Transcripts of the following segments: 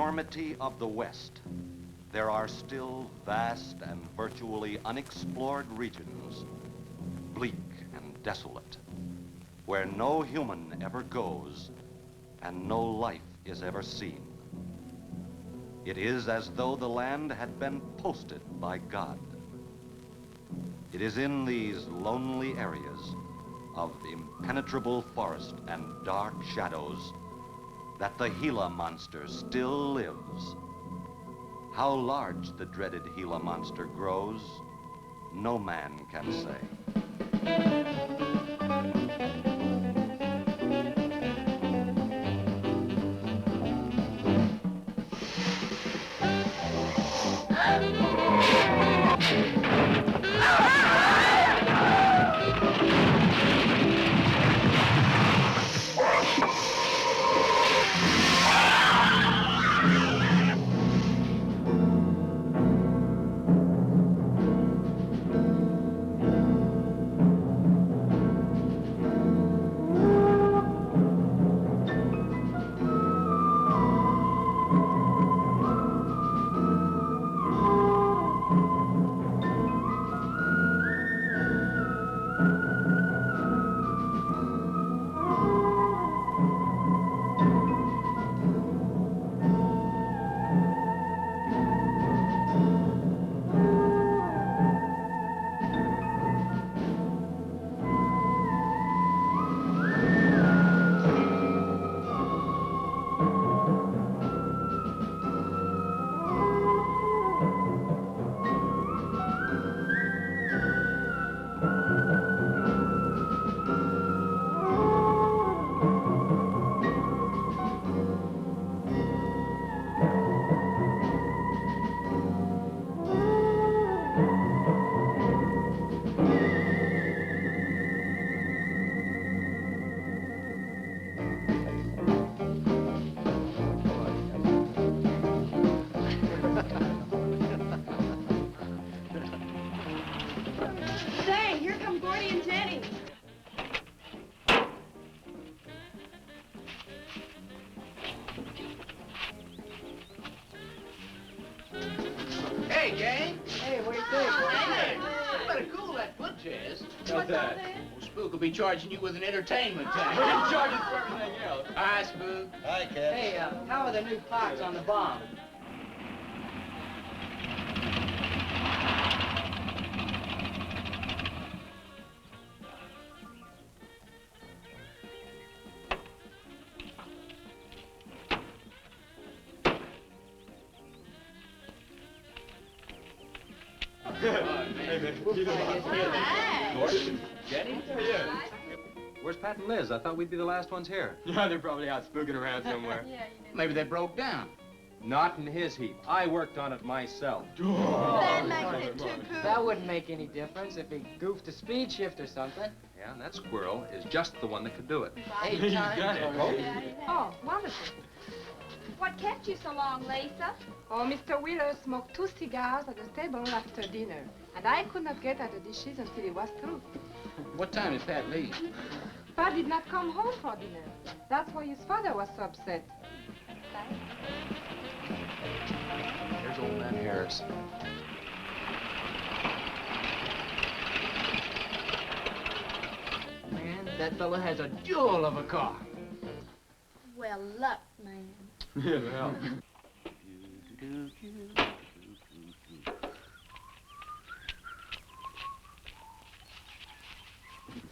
enormity of the West, there are still vast and virtually unexplored regions, bleak and desolate, where no human ever goes and no life is ever seen. It is as though the land had been posted by God. It is in these lonely areas of impenetrable forest and dark shadows that the Gila monster still lives. How large the dreaded Gila monster grows, no man can say. Hey, gang. Hey, what do you think? Hey, you better cool that foot, Jazz. What's that? Well, Spook will be charging you with an entertainment tax. He's charging for everything else. Hi, Spook. Hi, Cat. Hey, how are the new parts on the bomb? Gordon? Jenny? Yeah. Where's Pat and Liz? I thought we'd be the last ones here. Yeah, they're probably out spooking around somewhere. Maybe they broke down. Not in his heap. I worked on it myself. That makes it too cool. That wouldn't make any difference if he goofed a speed shift or something. Yeah, and that squirrel is just the one that could do it. 8 He's times done it. already. Oh, wonderful. What kept you so long, Lisa? Oh, Mr. Wheeler smoked 2 cigars at the table after dinner, and I could not get at the dishes until it was through. What time did Pat leave? Pat did not come home for dinner. That's why his father was so upset. Here's old man Harris. Man, that fella has a jewel of a car. Well, luck, man. Yeah, well.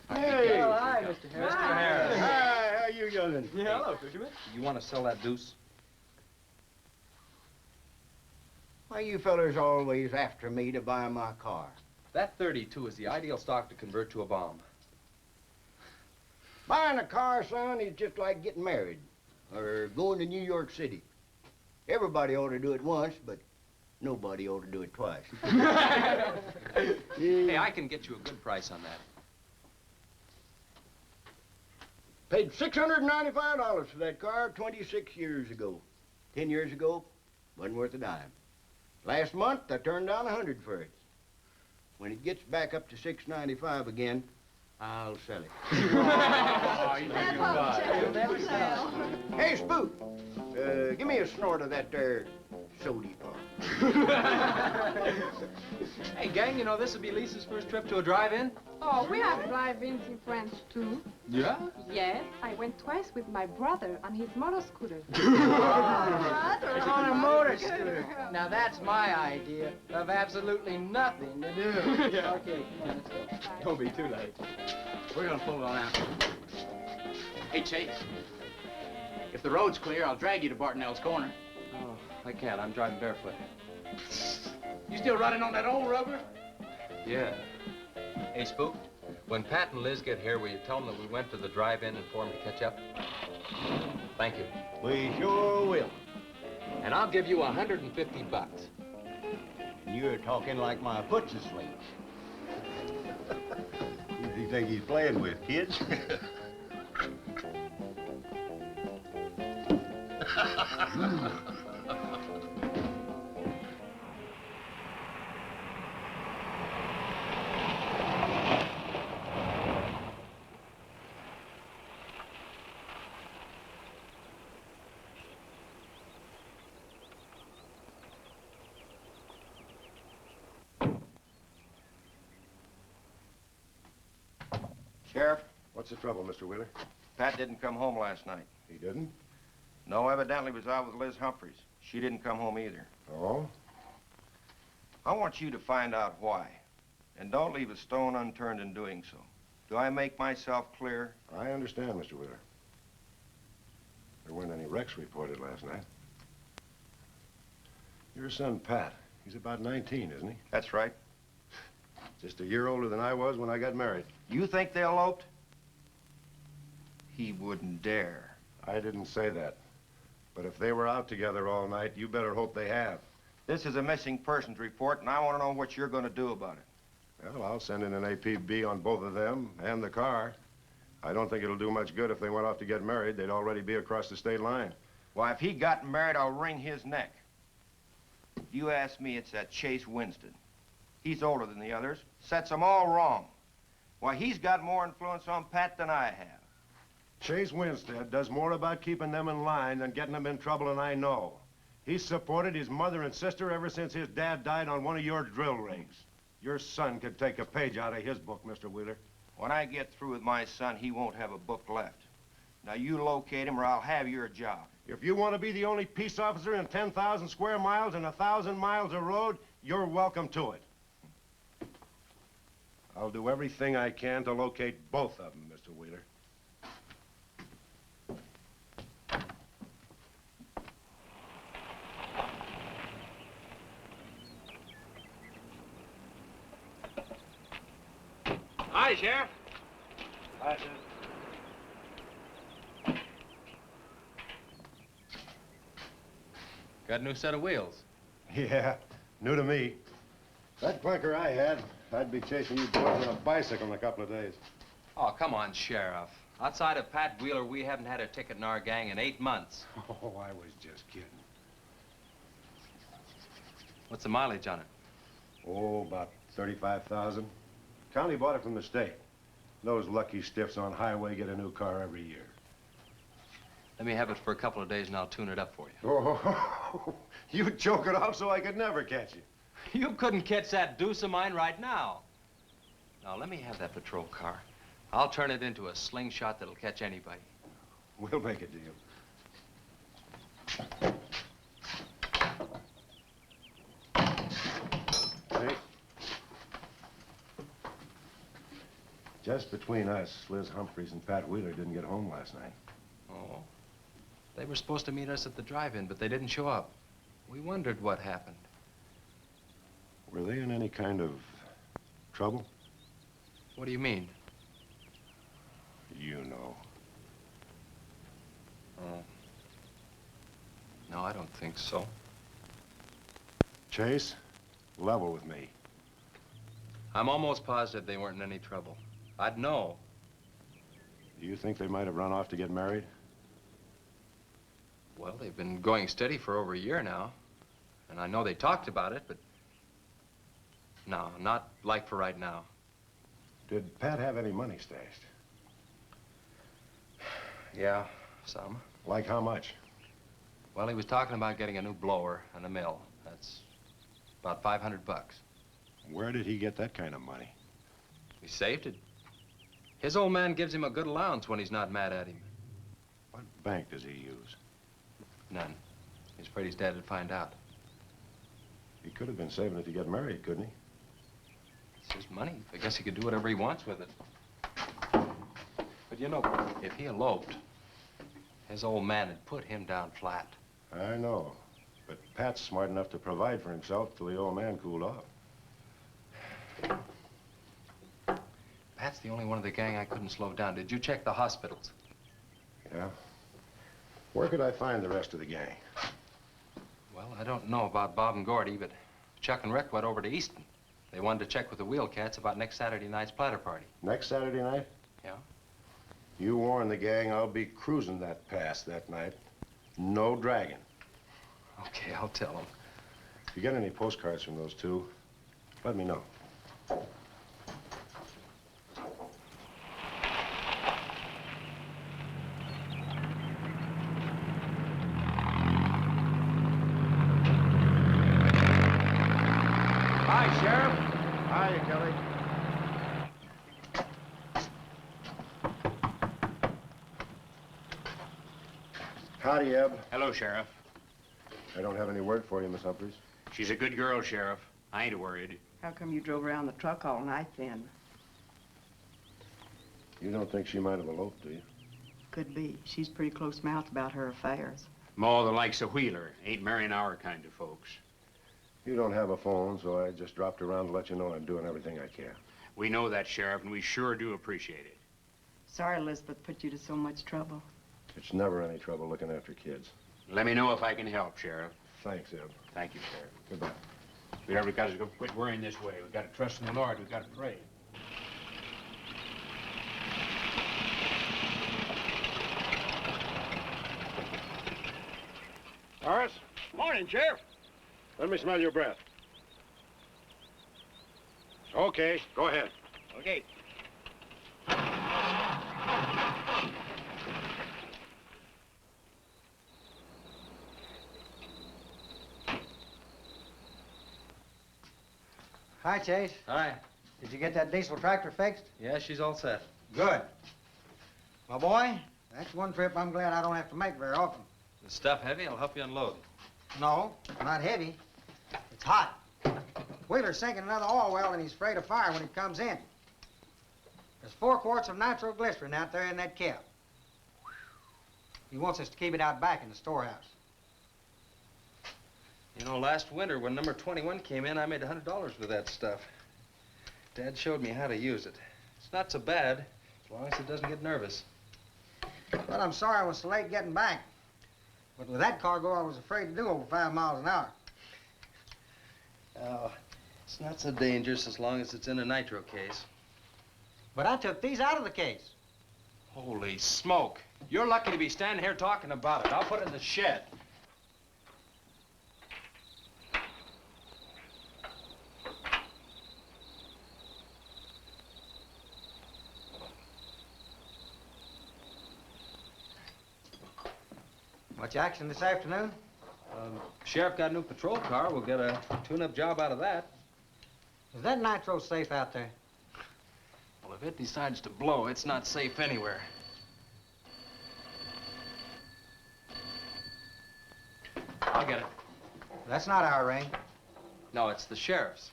Hey! Oh, hi, Mr. Harris. Mr. Harris. Hi, how you doing? Yeah, hello, fisherman. You want to sell that deuce? Why you fellers always after me to buy my car? That 32 is the ideal stock to convert to a bomb. Buying a car, son, is just like getting married or going to New York City. Everybody ought to do it once, but nobody ought to do it twice. Hey, I can get you a good price on that. Paid $695 for that car 26 years ago. 10 years ago, wasn't worth a dime. Last month, I turned down $100 for it. When it gets back up to $695 again, I'll sell it. Oh, you think you'll buy it. You'll never sell. Hey, Spook, give me a snort of that there sody pop. Hey, gang, you know this will be Lisa's first trip to a drive-in? Oh, we have drive-ins in France, too. Yeah? Yes, I went twice with my brother on his motor scooter. On a motor scooter. Now that's my idea of absolutely nothing to do. Yeah. Okay, let's go. Don't be too late. We're gonna pull it on out. Hey, Chase. If the road's clear, I'll drag you to Bartonell's corner. Oh, I can't. I'm driving barefoot. You still running on that old rubber? Yeah. Hey, Spook, when Pat and Liz get here, will you tell them that we went to the drive-in and for them to catch up? Thank you. We sure will. And I'll give you $150. You're talking like my foot's asleep. Who do you think he's playing with, kids? Sheriff, What's the trouble, Mr. Wheeler? Pat didn't come home last night. He didn't? No, evidently was out with Liz Humphreys. She didn't come home either. Oh? I want you to find out why. And don't leave a stone unturned in doing so. Do I make myself clear? I understand, Mr. Wheeler. There weren't any wrecks reported last night. Your son, Pat, he's about 19, isn't he? That's right. Just a year older than I was when I got married. You think they eloped? He wouldn't dare. I didn't say that. But if they were out together all night, you better hope they have. This is a missing persons report, and I want to know what you're going to do about it. Well, I'll send in an APB on both of them and the car. I don't think it'll do much good if they went off to get married. They'd already be across the state line. Why, if he got married, I'll wring his neck. If you ask me, it's that Chase Winston. He's older than the others, sets them all wrong. Why, he's got more influence on Pat than I have. Chase Winstead does more about keeping them in line than getting them in trouble, and I know. He's supported his mother and sister ever since his dad died on one of your drill rigs. Your son could take a page out of his book, Mr. Wheeler. When I get through with my son, he won't have a book left. Now, you locate him or I'll have your job. If you want to be the only peace officer in 10,000 square miles and 1,000 miles of road, you're welcome to it. I'll do everything I can to locate both of them, Mr. Wheeler. Hi, Sheriff. Hi, sir. Got a new set of wheels. Yeah, new to me. That clunker I had, I'd be chasing you boys on a bicycle in a couple of days. Oh, come on, Sheriff. Outside of Pat Wheeler, we haven't had a ticket in our gang in 8 months. Oh, I was just kidding. What's the mileage on it? Oh, about 35,000. County bought it from the state. Those lucky stiffs on highway get a new car every year. Let me have it for a couple of days and I'll tune it up for you. Oh, you choke it off so I could never catch you. You couldn't catch that deuce of mine right now. Now, let me have that patrol car. I'll turn it into a slingshot that'll catch anybody. We'll make a deal. Hey. Just between us, Liz Humphreys and Pat Wheeler didn't get home last night. Oh. They were supposed to meet us at the drive-in, but they didn't show up. We wondered what happened. Were they in any kind of trouble? What do you mean? You know. Oh. No, I don't think so. Chase, level with me. I'm almost positive they weren't in any trouble. I'd know. Do you think they might have run off to get married? Well, they've been going steady for over a year now. And I know they talked about it, but... No, not like for right now. Did Pat have any money stashed? Yeah, some. Like how much? Well, he was talking about getting a new blower and a mill. That's about $500. Where did he get that kind of money? He saved it. His old man gives him a good allowance when he's not mad at him. What bank does he use? None. He's afraid his dad would find out. He could have been saving it to get married, couldn't he? It's his money. I guess he could do whatever he wants with it. But you know, if he eloped, his old man had put him down flat. I know. But Pat's smart enough to provide for himself till the old man cooled off. Pat's the only one of the gang I couldn't slow down. Did you check the hospitals? Yeah. Where could I find the rest of the gang? Well, I don't know about Bob and Gordy, but Chuck and Rick went over to Easton. They wanted to check with the Wheel Cats about next Saturday night's platter party. Next Saturday night? Yeah? You warn the gang I'll be cruising that pass that night. No dragging. Okay, I'll tell them. If you get any postcards from those two, let me know. Hi, Sheriff. Hiya, Kelly. Howdy, Eb. Hello, Sheriff. I don't have any word for you, Miss Humphries. She's a good girl, Sheriff. I ain't worried. How come you drove around the truck all night then? You don't think she might have eloped, do you? Could be. She's pretty close-mouthed about her affairs. Ma, the likes of Wheeler, ain't marrying our kind of folks. You don't have a phone, so I just dropped around to let you know I'm doing everything I can. We know that, Sheriff, and we sure do appreciate it. Sorry Elizabeth put you to so much trouble. It's never any trouble looking after kids. Let me know if I can help, Sheriff. Thanks, Eb. Thank you, Sheriff. Goodbye. We ever got to quit worrying this way. We got to trust in the Lord. We got to pray. Horace, Morning, Sheriff. let me smell your breath. Okay, go ahead. Okay. Hi, Chase. Hi. Did you get that diesel tractor fixed? Yeah, she's all set. Good. My boy, that's one trip I'm glad I don't have to make very often. The stuff heavy? I'll help you unload. No, not heavy. It's hot. Wheeler's sinking another oil well and he's afraid of fire when he comes in. There's 4 quarts of nitroglycerin out there in that cap. He wants us to keep it out back in the storehouse. You know, last winter when number 21 came in, I made $100 with that stuff. Dad showed me how to use it. It's not so bad, as long as it doesn't get nervous. Well, I'm sorry I was so late getting back. But with that cargo, I was afraid to do over 5 miles an hour. Oh, it's not so dangerous as long as it's in a nitro case. But I took these out of the case. Holy smoke. You're lucky to be standing here talking about it. I'll put it in the shed. Much action this afternoon? Sheriff got a new patrol car. We'll get a tune-up job out of that. Is that nitro safe out there? Well, if it decides to blow, it's not safe anywhere. I'll get it. That's not our ring. No, it's the sheriff's.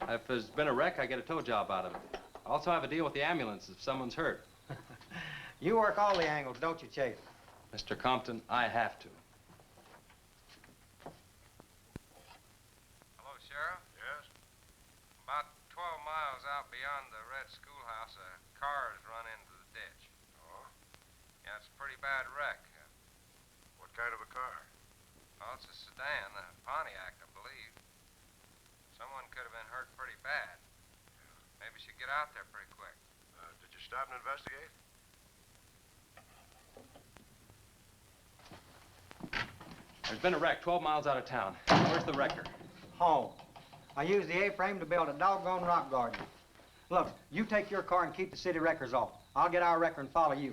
If there's been a wreck, I get a tow job out of it. I also have a deal with the ambulance if someone's hurt. You work all the angles, don't you, Chase? Mr. Compton, I have to. Hello, Sheriff? Yes? About 12 miles out beyond the red schoolhouse, a car's run into the ditch. Oh? Yeah, it's a pretty bad wreck. What kind of a car? Well, it's a sedan, a Pontiac, I believe. Someone could have been hurt pretty bad. Maybe you should get out there pretty quick. Did you stop and investigate? There's been a wreck 12 miles out of town. Where's the wrecker? Home. I used the A-frame to build a doggone rock garden. Look, you take your car and keep the city records off. I'll get our record and follow you.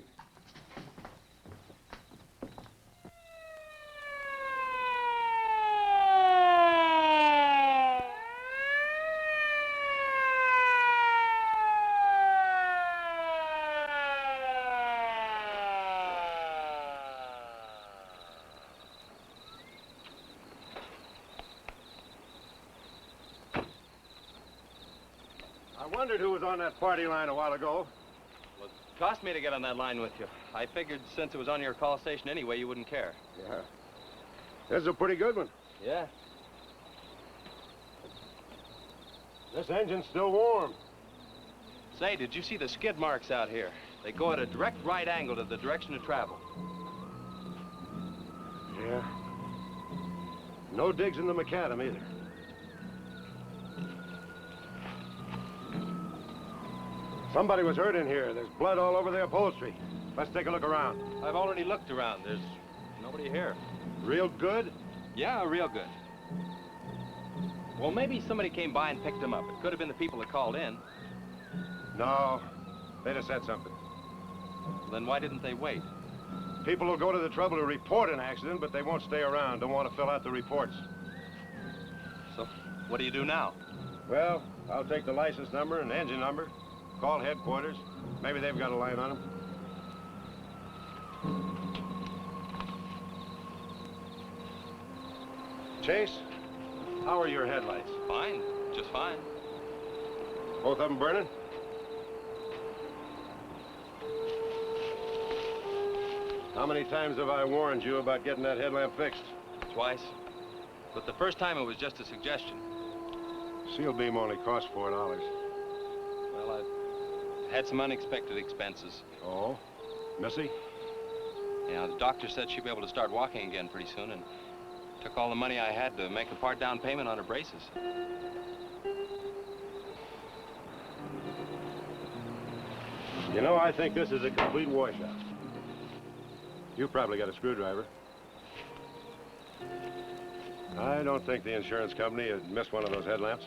I wondered who was on that party line a while ago. Well, it cost me to get on that line with you. I figured since it was on your call station anyway, you wouldn't care. Yeah. This is a pretty good one. Yeah. This engine's still warm. Say, did you see the skid marks out here? They go at a direct right angle to the direction of travel. Yeah. No digs in the macadam either. Somebody was hurt in here. There's blood all over the upholstery. Let's take a look around. I've already looked around. There's nobody here. Real good? Yeah, real good. Well, maybe somebody came by and picked them up. It could have been the people that called in. No. They'd have said something. Then why didn't they wait? People will go to the trouble to report an accident, but they won't stay around. Don't want to fill out the reports. So, what do you do now? Well, I'll take the license number and engine number. Call headquarters. Maybe they've got a line on them. Chase, how are your headlights? Fine, just fine. Both of them burning? How many times have I warned you about getting that headlamp fixed? Twice. But the first time it was just a suggestion. Seal beam only costs $4. Well, I had some unexpected expenses. Oh? Missy? Yeah, the doctor said she'd be able to start walking again pretty soon and took all the money I had to make a part down payment on her braces. You know, I think this is a complete washout. You probably got a screwdriver. I don't think the insurance company had missed one of those headlamps.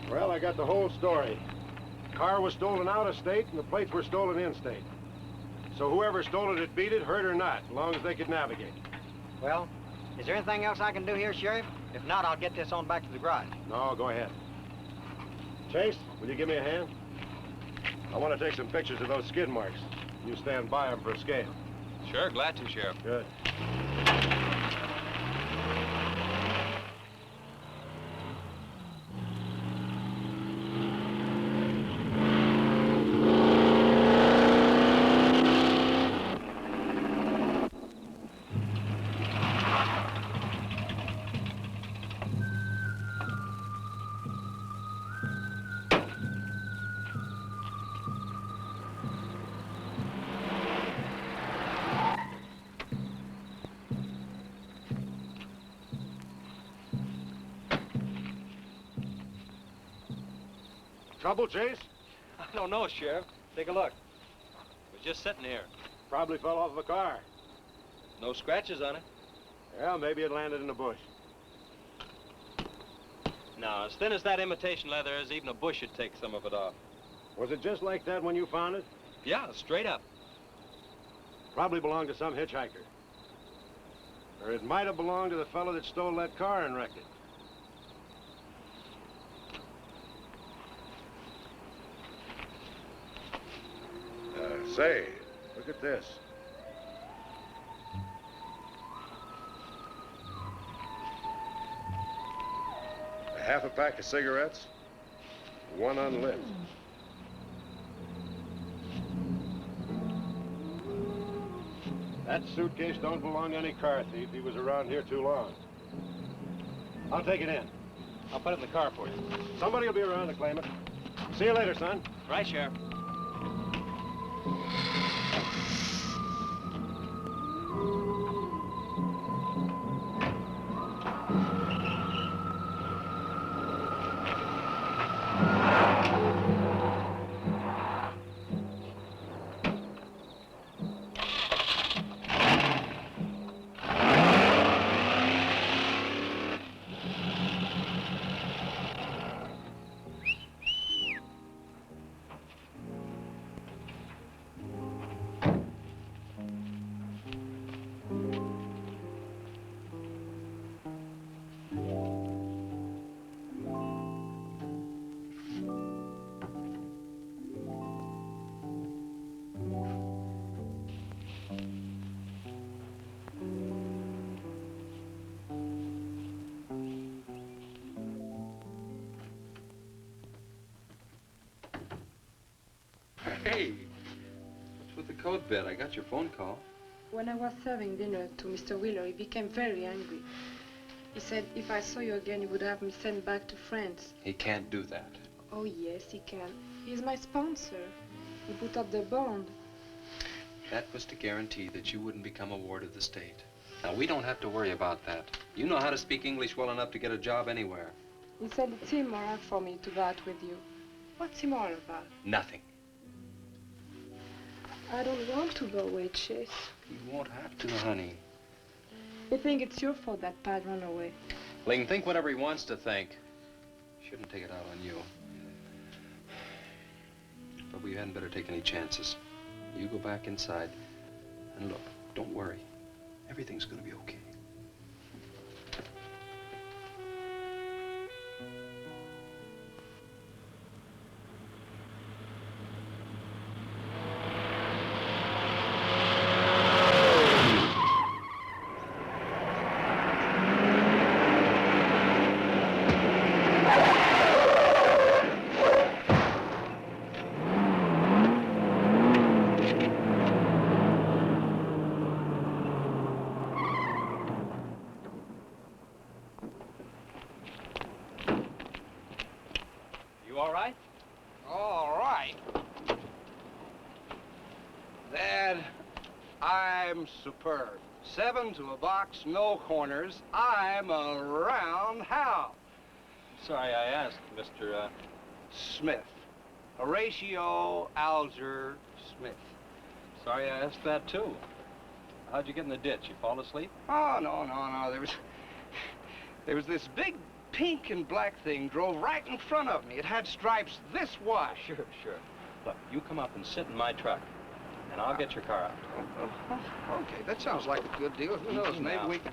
Well, I got the whole story. The car was stolen out of state, and the plates were stolen in state. So whoever stole it had beat it, hurt or not, as long as they could navigate. Well, is there anything else I can do here, Sheriff? If not, I'll get this on back to the garage. No, go ahead. Chase, will you give me a hand? I want to take some pictures of those skid marks. You stand by them for a scale. Sure, glad to, Sheriff. Good. Trouble, Chase? I don't know, Sheriff. Take a look. It was just sitting here. Probably fell off of a car. No scratches on it. Well, maybe it landed in a bush. No, as thin as that imitation leather is, even a bush should take some of it off. Was it just like that when you found it? Yeah, straight up. Probably belonged to some hitchhiker. Or it might have belonged to the fellow that stole that car and wrecked it. Say, look at this. A half a pack of cigarettes, one unlit. That suitcase don't belong to any car thief. He was around here too long. I'll take it in. I'll put it in the car for you. Somebody will be around to claim it. See you later, son. Right, Sheriff. Hey, what's with the coat bed? I got your phone call. When I was serving dinner to Mr. Wheeler, he became very angry. He said if I saw you again, he would have me sent back to France. He can't do that. Oh, yes, he can. He's my sponsor. He put up the bond. That was to guarantee that you wouldn't become a ward of the state. Now, we don't have to worry about that. You know how to speak English well enough to get a job anywhere. He said it's immoral for me to go out with you. What's immoral about? Nothing. I don't want to go away, Chase. You won't have to, honey. I think it's your fault that Pat ran away. He can think whatever he wants to think. Shouldn't take it out on you. But we hadn't better take any chances. You go back inside, and look, don't worry. Everything's gonna be okay. You all right? All right. Dad, I'm superb. 7 to a box, no corners. I'm a roundhouse. Sorry I asked, Mr. Smith. Horatio Alger Smith. Sorry I asked that, too. How'd you get in the ditch? You fall asleep? Oh, no. There was this big pink and black thing drove right in front of me. It had stripes this wide. Sure. Look, you come up and sit in my truck, and I'll get your car out. Okay, that sounds like a good deal. Who knows, maybe we can...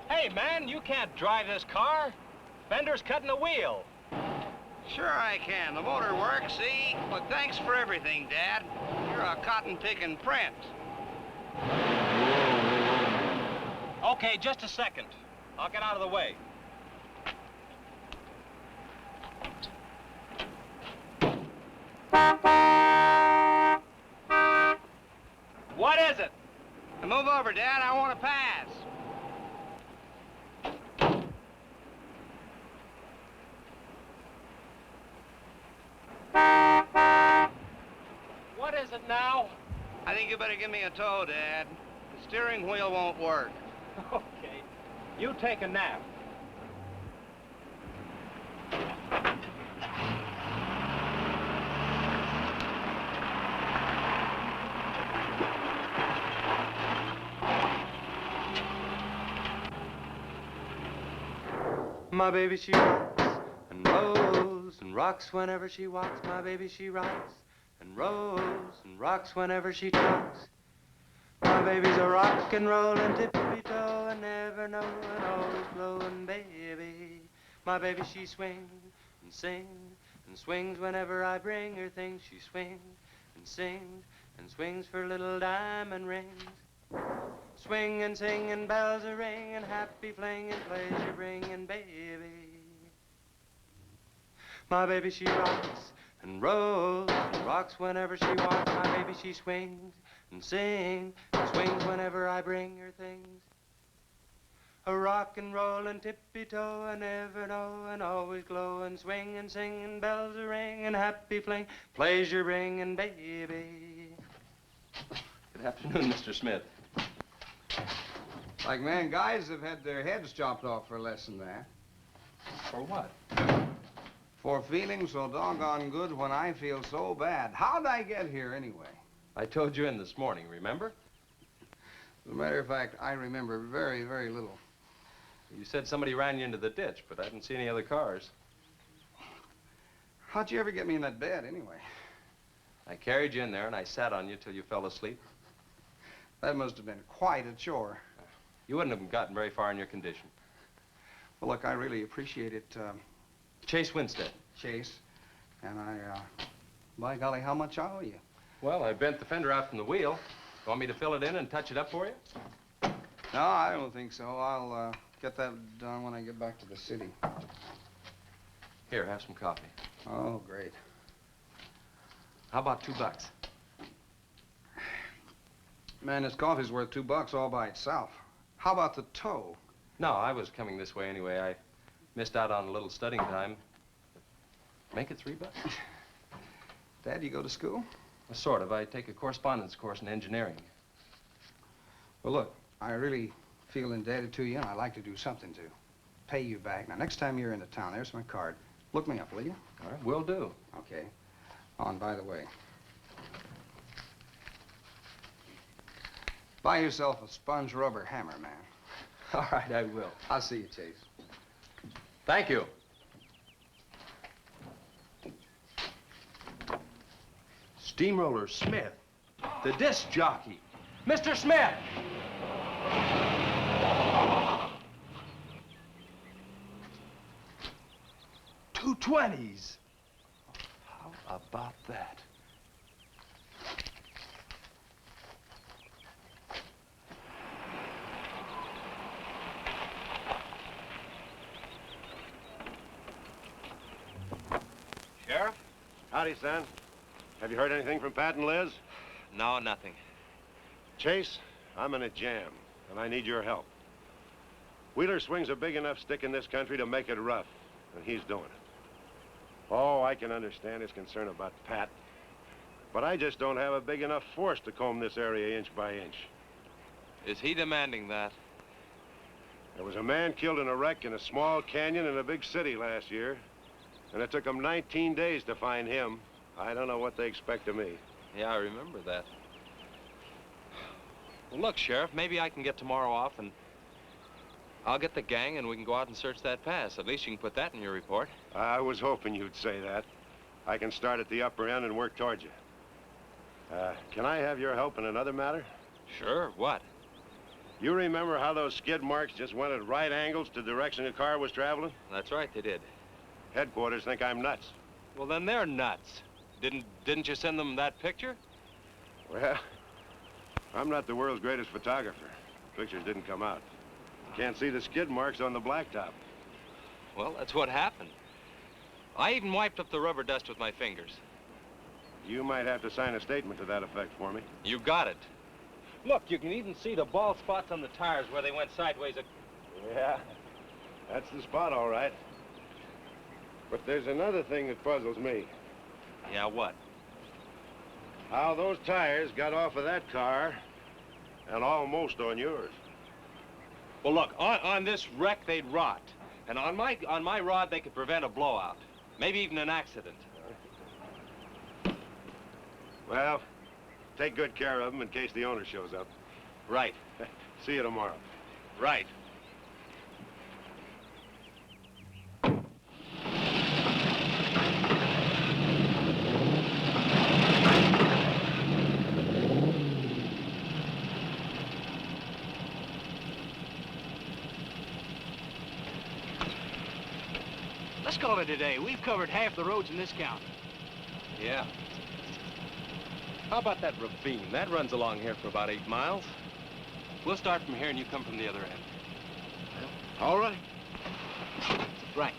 Hey, man, you can't drive this car. Fender's cutting the wheel. Sure I can. The motor works, see? But thanks for everything, Dad. You're a cotton-picking prince. Okay, just a second. I'll get out of the way. What is it? Move over, Dad. I want to pass. What is it now? I think you better give me a tow, Dad. The steering wheel won't work. Okay. You take a nap. My baby, she rocks and rolls and rocks whenever she walks. My baby, she rocks and rolls and rocks whenever she talks. My baby's a rock and rollin' tippy-toe and never know and always blowin' baby. My baby, she swings and sings and swings whenever I bring her things. She swings and sings and swings for little diamond rings. Swing and sing and bells a ring and happy fling and pleasure bringing baby. My baby, she rocks and rolls and rocks whenever she walks. My baby, she swings and sings and swings whenever I bring her things. A rock and roll and tippy-toe and never know and always glow and swing and sing and bells a ring and happy fling, pleasure bringing baby. Good afternoon, Mr. Smith. Like man, guys have had their heads chopped off for less than that. For what? For feeling so doggone good when I feel so bad. How'd I get here anyway? I told you in this morning, remember? As a matter of fact, I remember very, very little. You said somebody ran you into the ditch, but I didn't see any other cars. How'd you ever get me in that bed anyway? I carried you in there and I sat on you till you fell asleep. That must have been quite a chore. You wouldn't have gotten very far in your condition. Well, look, I really appreciate it, Chase Winstead. Chase. And by golly, how much I owe you? Well, I bent the fender out from the wheel. Want me to fill it in and touch it up for you? No, I don't think so. I'll get that done when I get back to the city. Here, have some coffee. Oh, great. How about $2? Man, this coffee's worth $2 all by itself. How about the tow? No, I was coming this way anyway. I missed out on a little studying time. Make it $3. Dad, you go to school? Sort of. I take a correspondence course in engineering. Well, look, I really feel indebted to you, and I'd like to do something to pay you back. Now, next time you're into town, there's my card. Look me up, will you? All right, will do. Okay. Oh, and by the way, buy yourself a sponge rubber hammer, man. All right, I will. I'll see you, Chase. Thank you. Steamroller Smith, the disc jockey. Mr. Smith! $2.20s. How about that? Sheriff? Howdy, son. Have you heard anything from Pat and Liz? No, nothing. Chase, I'm in a jam, and I need your help. Wheeler swings a big enough stick in this country to make it rough, and he's doing it. Oh, I can understand his concern about Pat, but I just don't have a big enough force to comb this area inch by inch. Is he demanding that? There was a man killed in a wreck in a small canyon in a big city last year, and it took them 19 days to find him. I don't know what they expect of me. Yeah, I remember that. Well, look, Sheriff, maybe I can get tomorrow off and I'll get the gang and we can go out and search that pass. At least you can put that in your report. I was hoping you'd say that. I can start at the upper end and work towards you. Can I have your help in another matter? Sure, what? You remember how those skid marks just went at right angles to the direction the car was traveling? That's right, they did. Headquarters think I'm nuts. Well, then they're nuts. Didn't you send them that picture? Well, I'm not the world's greatest photographer. Pictures didn't come out. Can't see the skid marks on the blacktop. Well, that's what happened. I even wiped up the rubber dust with my fingers. You might have to sign a statement to that effect for me. You got it. Look, you can even see the bald spots on the tires where they went sideways. Yeah, that's the spot, all right. But there's another thing that puzzles me. Yeah, what? How those tires got off of that car and almost on yours. Well, look, on this wreck, they'd rot. And on my rod, they could prevent a blowout. Maybe even an accident. Well, take good care of them in case the owner shows up. Right. See you tomorrow. Right. call it a day. We've covered half the roads in this county. Yeah. How about that ravine? That runs along here for about 8 miles. We'll start from here and you come from the other end. All right. Right.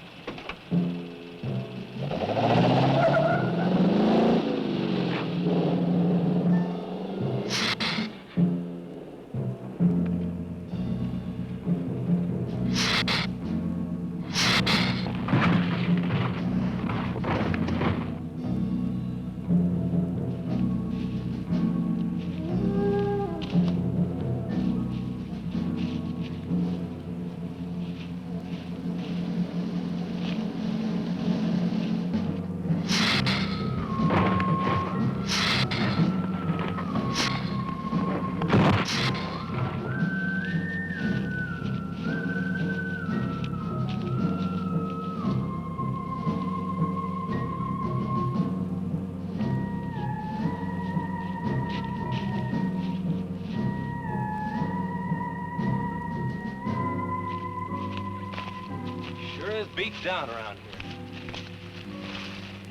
Beat down around here.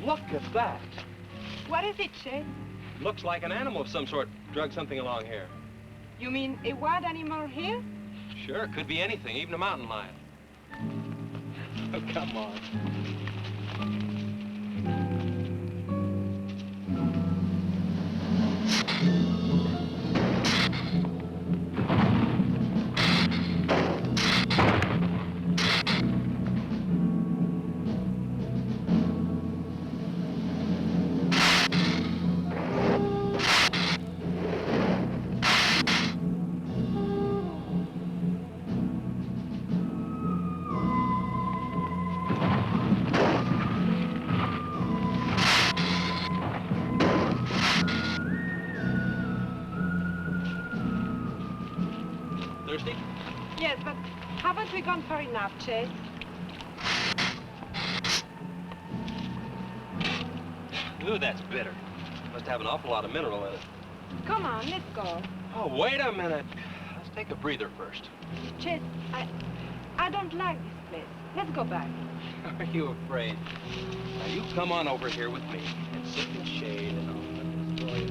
Look at that. What is it, Chase? Looks like an animal of some sort drug something along here. You mean a wild animal here? Sure, could be anything, even a mountain lion. Oh, come on. Thirsty? Yes, but haven't we gone far enough, Chase? Ooh, that's bitter. Must have an awful lot of mineral in it. Come on, let's go. Oh, wait a minute. Let's take a breather first. Chase, I don't like this place. Let's go back. Are you afraid? Now, you come on over here with me and sit in the shade and I'll destroy you.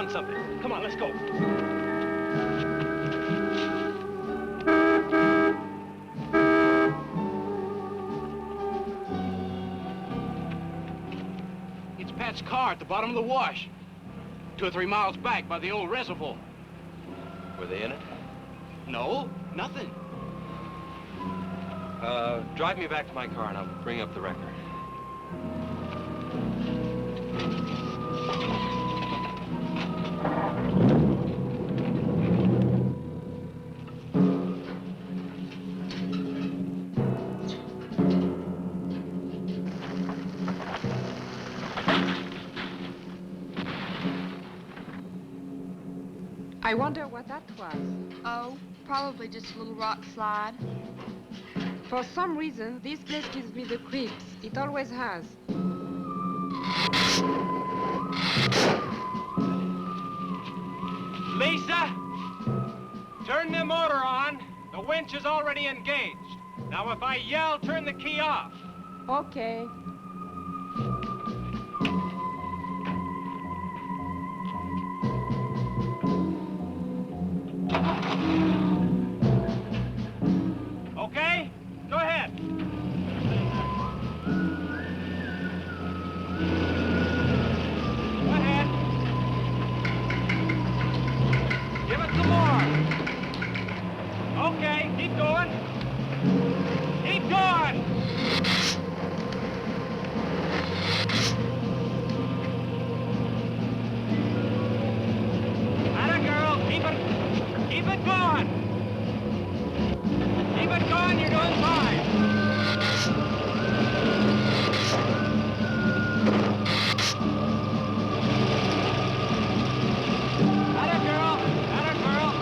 Something. Come on, let's go. It's Pat's car at the bottom of the wash. 2 or 3 miles back by the old reservoir. Were they in it? No, nothing. Drive me back to my car and I'll bring up the record. I wonder what that was. Oh, probably just a little rock slide. For some reason, this place gives me the creeps. It always has. Lisa, turn the motor on. The winch is already engaged. Now, if I yell, turn the key off. Okay. Okay? Go ahead. Go ahead. Give it some more. Okay, keep going. Keep going. Atta girl, keep it going. Keep it going, you're doing fine. Atta girl,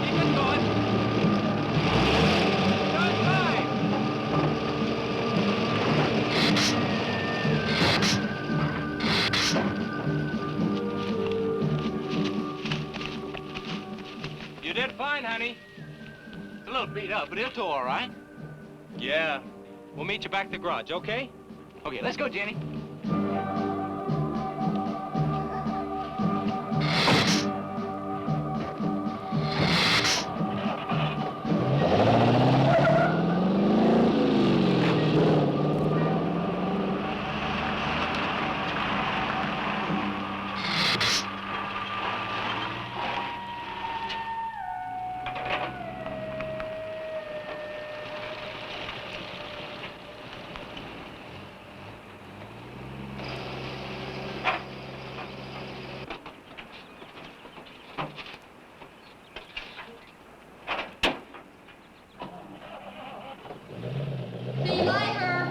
keep it going. You're doing fine. You did fine, honey. It's a little beat up, but it'll tow all right. Yeah. We'll meet you back at the garage, okay? Okay, let's go, Jenny. See you later.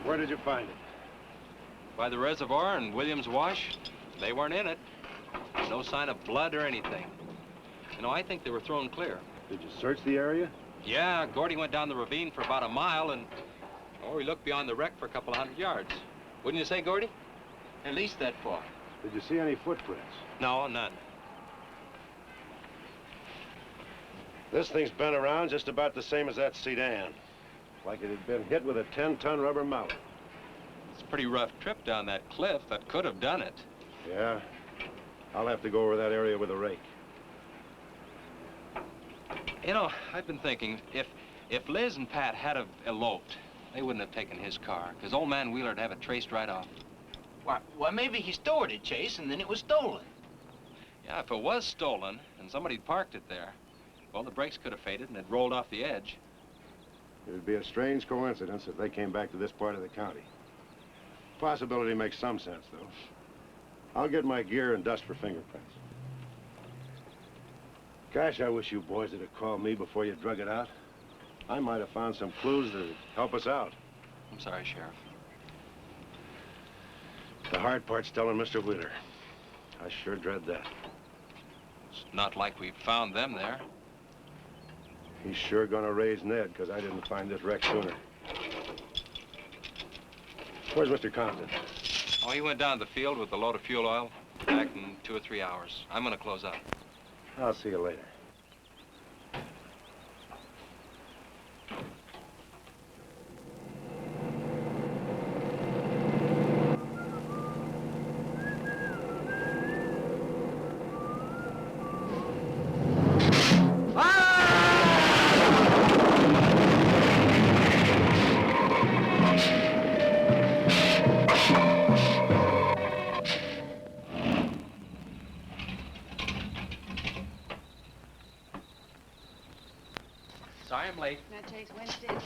Where did you find it? By the reservoir and Williams Wash. They weren't in it. No sign of blood or anything. You know, I think they were thrown clear. Did you search the area? Yeah, Gordy went down the ravine for about a mile and... Oh, he looked beyond the wreck for a couple of 100 yards. Wouldn't you say, Gordy? At least that far. Did you see any footprints? No, none. This thing's been around just about the same as that sedan. Like it had been hit with a 10-ton rubber mallet. It's a pretty rough trip down that cliff. That could have done it. Yeah? I'll have to go over that area with a rake. You know, I've been thinking, if Liz and Pat had have eloped, they wouldn't have taken his car, because old man Wheeler'd have it traced right off. Why, maybe he stored it, Chase, and then it was stolen. Yeah, if it was stolen and somebody parked it there, well, the brakes could have faded and it rolled off the edge. It would be a strange coincidence if they came back to this part of the county. Possibility makes some sense, though. I'll get my gear and dust for fingerprints. Gosh, I wish you boys would have called me before you drug it out. I might have found some clues that'd help us out. I'm sorry, Sheriff. The hard part's telling Mr. Wheeler. I sure dread that. It's not like we found them there. He's sure gonna raise Ned, because I didn't find this wreck sooner. Where's Mr. Compton? Oh, he went down to the field with a load of fuel oil. Back in 2 or 3 hours. I'm gonna close up. I'll see you later. Sorry I'm late. Now, Chase, Winston,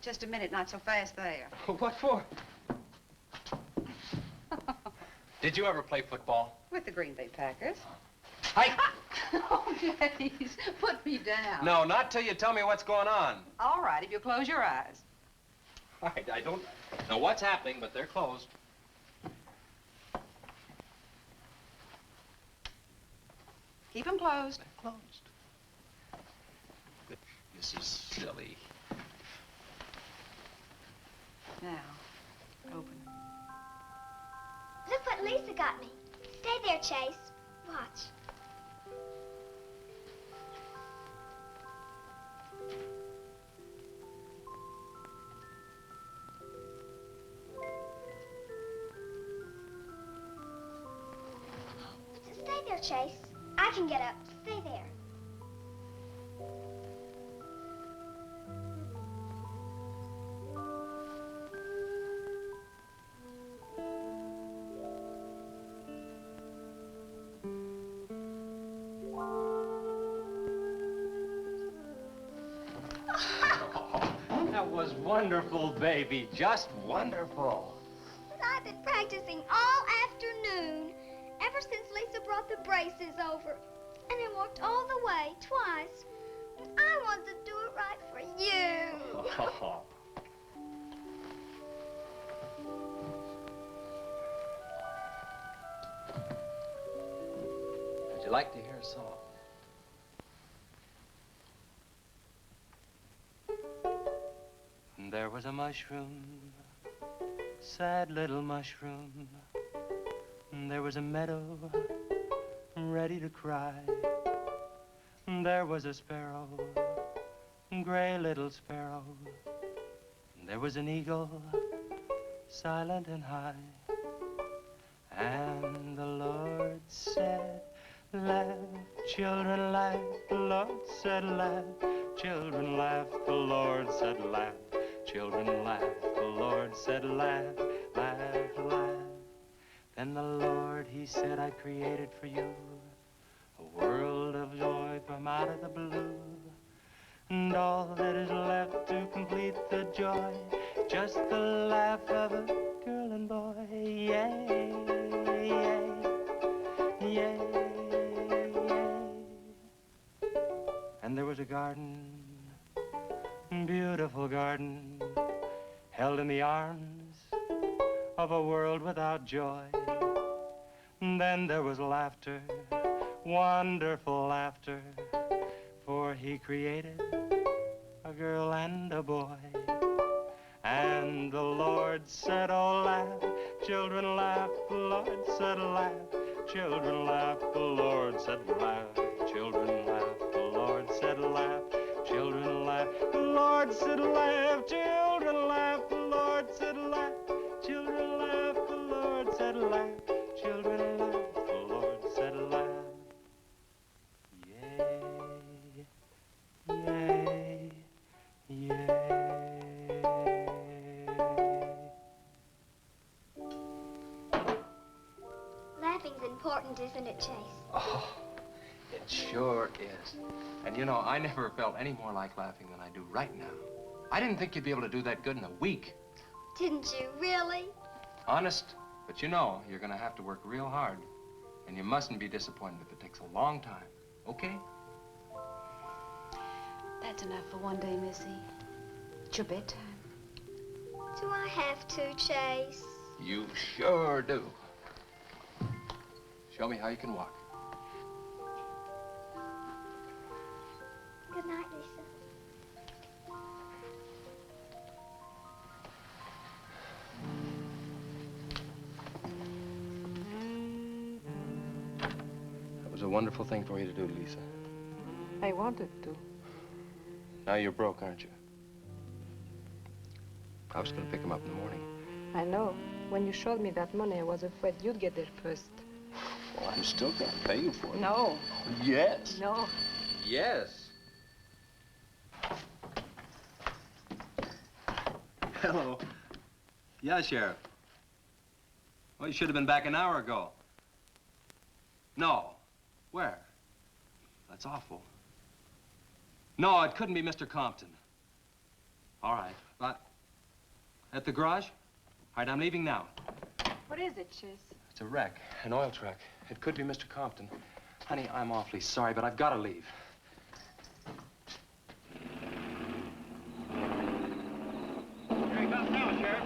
just a minute, not so fast there. What for? Did you ever play football? With the Green Bay Packers. I... Oh, please, put me down. No, not till you tell me what's going on. All right, if you close your eyes. All right, I don't know what's happening, but they're closed. Keep them closed. They're closed. This is silly. Now, open. Look what Lisa got me. Stay there, Chase. Watch. Stay there, Chase. I can get up. Stay there. That was wonderful, baby. Just wonderful. I've been practicing all afternoon, ever since Lisa brought the braces over. And I walked all the way, twice. And I wanted to do it right for you. Would you like to hear a song? There was a mushroom, sad little mushroom. There was a meadow ready to cry. There was a sparrow, gray little sparrow. There was an eagle, silent and high. And the Lord said, laugh, children, laugh. The Lord said, laugh, children, laugh. The Lord said, laugh, children, laugh. The Lord said, laugh, laugh, laugh. Then the Lord, he said, I created for you a world of joy from out of the blue. And all that is left to complete the joy, just the laugh of a girl and boy. Yay, yay, yay, yay. And there was a garden, beautiful garden, held in the arms of a world without joy. And then there was laughter, wonderful laughter, for he created a girl and a boy. And the Lord said, oh, laugh, children, laugh. The Lord said, laugh, children, laugh. The Lord said, laugh, children, laugh. The Lord said, laugh, children, laugh. The Lord said, laugh, children, laugh. The Lord said, laugh, children, laugh. The Lord said, laugh, children, laugh. The Lord said, laugh. Yay, yay. Laughing's important, isn't it, Chase? Oh, it sure is. And you know, I never felt any more like laughing than I do right now. I didn't think you'd be able to do that good in a week. Didn't you, really? Honest. But you know, you're gonna have to work real hard. And you mustn't be disappointed if it takes a long time, okay? That's enough for one day, Missy. It's your bedtime. Do I have to, Chase? You sure do. Show me how you can walk. Good night, Lisa. That was a wonderful thing for you to do, Lisa. I wanted to. Now you're broke, aren't you? I was gonna pick him up in the morning. I know. When you showed me that money, I was afraid you'd get there first. Well, I'm still gonna pay you for it. No. Yes. No. Yes. Hello. Yeah, Sheriff. Well, you should have been back an hour ago. No. Where? That's awful. No, it couldn't be Mr. Compton. All right, but at the garage? All right, I'm leaving now. What is it, Chase? It's a wreck, an oil truck. It could be Mr. Compton. Honey, I'm awfully sorry, but I've got to leave. Here he comes now, Sheriff.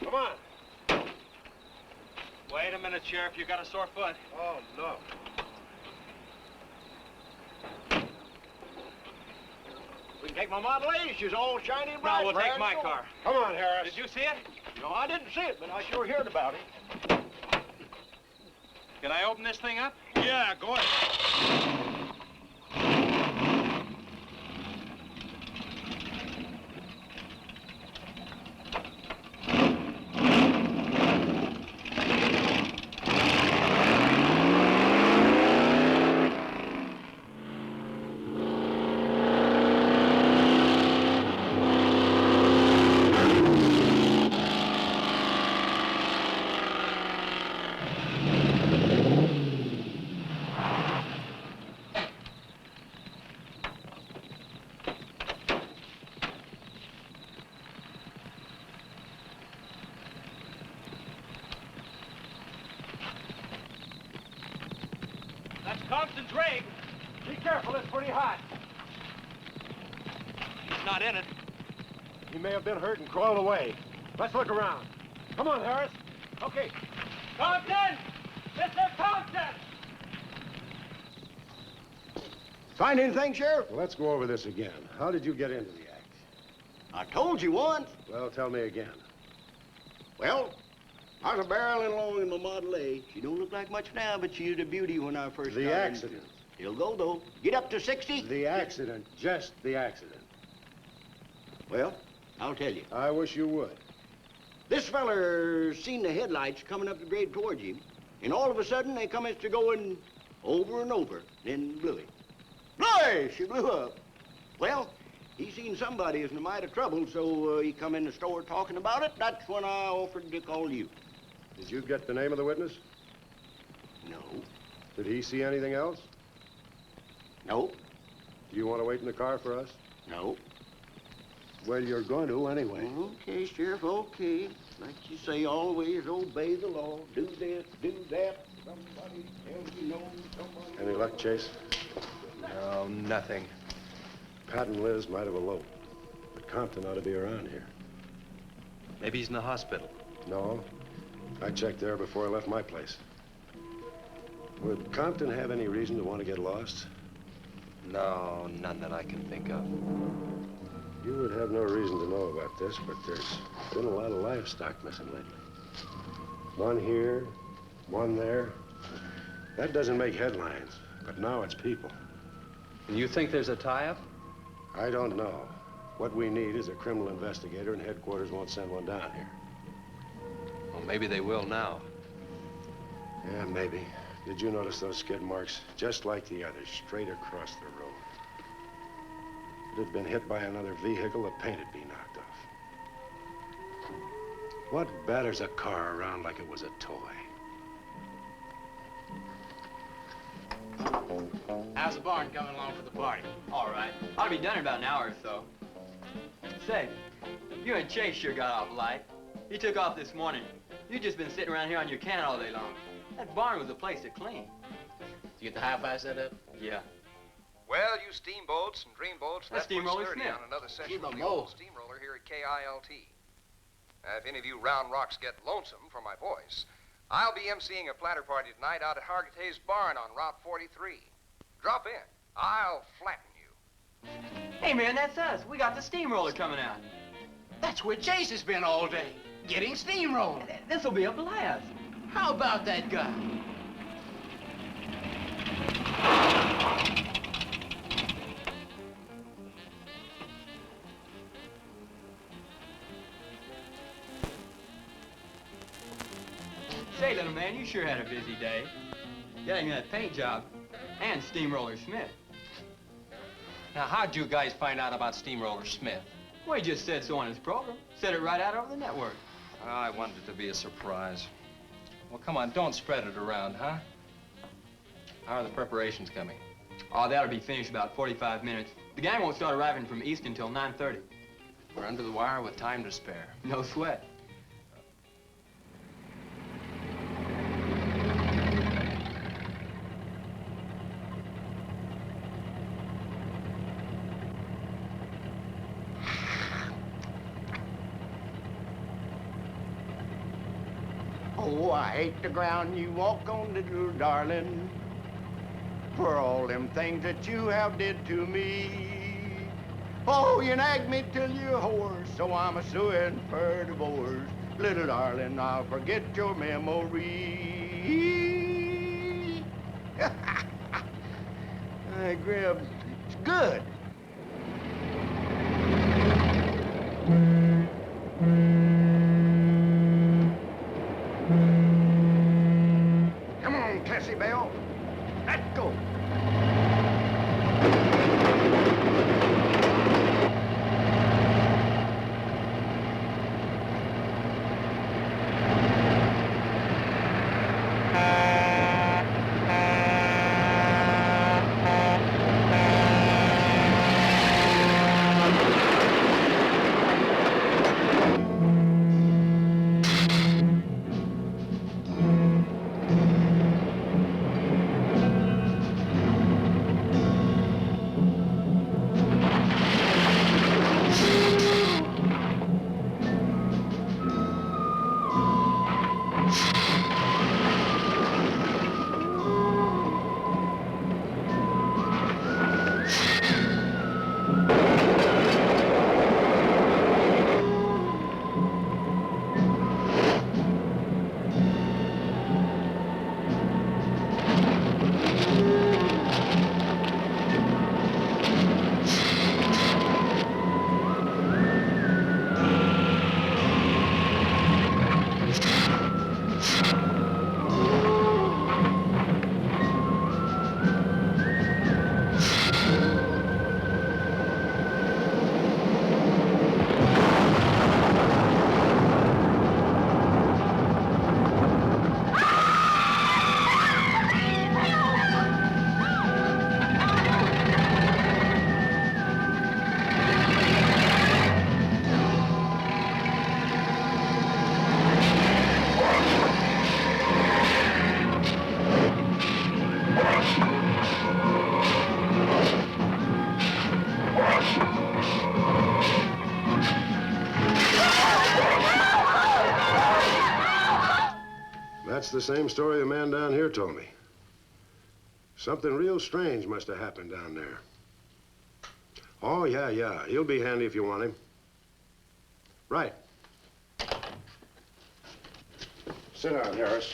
Come on. Wait a minute, Sheriff. You got a sore foot. Oh, no. We can take my Model A. She's all shiny and bright. No, we'll take Brad, my so- car. Come on, Harris. Did you see it? No, I didn't see it, but I sure heard about it. Can I open this thing up? Yeah, go ahead. That's Compton's rig. Be careful, it's pretty hot. He's not in it. He may have been hurt and crawled away. Let's look around. Come on, Harris. Okay. Compton! Mr. Compton! Find anything, Sheriff? Well, let's go over this again. How did you get into the act? I told you once. Well, tell me again. Well, I was a barreling along in my Model A. She don't look like much now, but she was a beauty when I first The got in. accident. He'll go, though. Get up to 60. The accident. Just the accident. Well, I'll tell you. I wish you would. This feller seen the headlights coming up the grade towards him, and all of a sudden they come to going over and over, then blew him. Boy, she blew up. Well, he seen somebody was in a mite of trouble, so he come in the store talking about it. That's when I offered to call you. Did you get the name of the witness? No. Did he see anything else? No. Do you want to wait in the car for us? No. Well, you're going to anyway. Okay, Sheriff, okay. Like you say, always obey the law. Do this, do that. Somebody tells you no, somebody... Any luck, Chase? No, nothing. Pat and Liz might have eloped, but Compton ought to be around here. Maybe he's in the hospital. No. I checked there before I left my place. Would Compton have any reason to want to get lost? No, none that I can think of. You would have no reason to know about this, but there's been a lot of livestock missing lately. One here, one there. That doesn't make headlines, but now it's people. And you think there's a tie-up? I don't know. What we need is a criminal investigator, and headquarters won't send one down here. Well, maybe they will now. Yeah, maybe. Did you notice those skid marks? Just like the others, straight across the road. If it had been hit by another vehicle, the paint would be knocked off. What batters a car around like it was a toy? How's the barn coming along for the party? All right. Ought to be done in about an hour or so. Say, you and Chase sure got off light. He took off this morning. You've just been sitting around here on your can all day long. That barn was a place to clean. Did you get the hi-fi set up? Yeah. Well, you steamboats and dreamboats, That's that puts Steamroller Sturdy Smith. on another session Keep of 'em the old low. steamroller here at KILT. If any of you round rocks get lonesome for my voice, I'll be emceeing a platter party tonight out at Hargitay's Barn on Route 43. Drop in. I'll flatten you. Hey, man, that's us. We got the steamroller coming out. That's where Chase has been all day, getting steamrolled. This'll be a blast. How about that guy? Say, little man, you sure had a busy day. Getting that paint job and Steamroller Smith. Now, how'd you guys find out about Steamroller Smith? Well, he just said so on his program. Said it right out over the network. I wanted it to be a surprise. Well, come on, don't spread it around, huh? How are the preparations coming? Oh, that'll be finished about 45 minutes. The gang won't start arriving from East until 9:30. We're under the wire with time to spare. No sweat. Oh, I hate the ground you walk on, little darling, for all them things that you have did to me. Oh, you nagged me till you're hoarse, so I'm a-suing for divorce. Little darling, I'll forget your memory. Hey, Grib, it's good. Come on, Cassie Bell. Let's go. That's the same story the man down here told me. Something real strange must have happened down there. Oh, yeah. He'll be handy if you want him. Right. Sit down, Harris.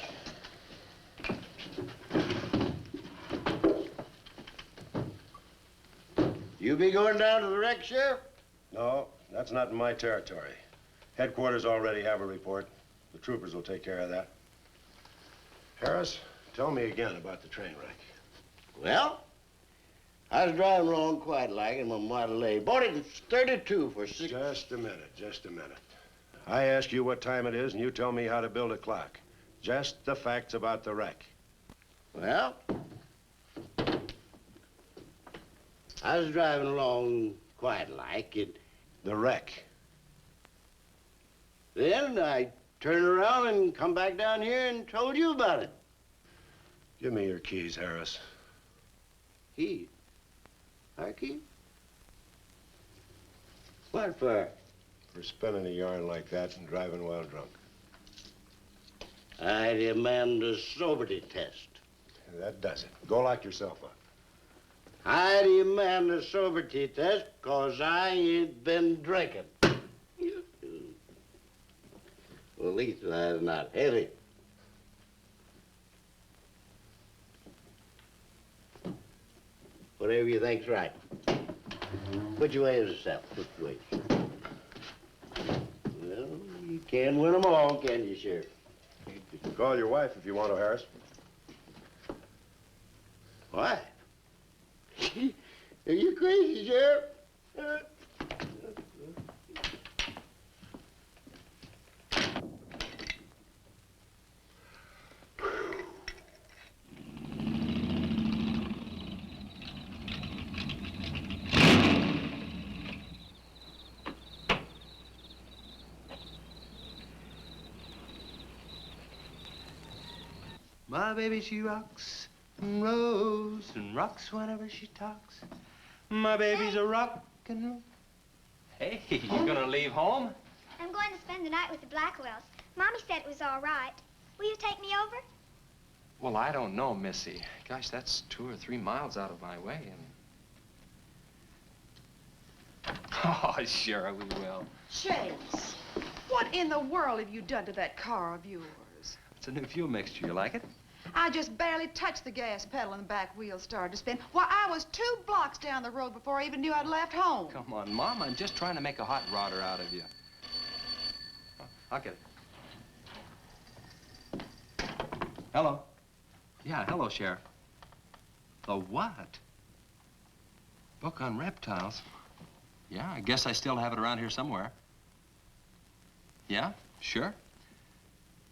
You be going down to the wreck, Sheriff? No, that's not in my territory. Headquarters already have a report. The troopers will take care of that. Harris, tell me again about the train wreck. Well, I was driving along quite like in my Model A. Bought it in 32 for $6. Just a minute. I ask you what time it is, and you tell me how to build a clock. Just the facts about the wreck. Well, I was driving along quite like it. The wreck. Then I turned around and come back down here and told you about it. Give me your keys, Harris. Keys? Our keys? What for? For spinning a yarn like that and driving while drunk. I demand a sobriety test. That does it. Go lock yourself up. I demand a sobriety test because I ain't been drinking. Well, at least that's not heavy. Whatever you think's right. Which way is the south? Which way? Well, you can't win them all, can you, Sheriff? You can call your wife if you want to, Harris. Why? Are you crazy, Sheriff? My baby, she rocks and rolls and rocks whenever she talks. My baby's a rock and roll. Hey, you gonna leave home? I'm going to spend the night with the Blackwells. Mommy said it was all right. Will you take me over? Well, I don't know, Missy. Gosh, that's 2 or 3 miles out of my way, and... Oh, sure, we will. Chase, what in the world have you done to that car of yours? It's a new fuel mixture. You like it? I just barely touched the gas pedal and the back wheel started to spin. Why, I was 2 blocks down the road before I even knew I'd left home. Come on, Mom. I'm just trying to make a hot rodder out of you. I'll get it. Hello. Yeah, hello, Sheriff. The what? Book on reptiles? Yeah, I guess I still have it around here somewhere. Yeah, sure.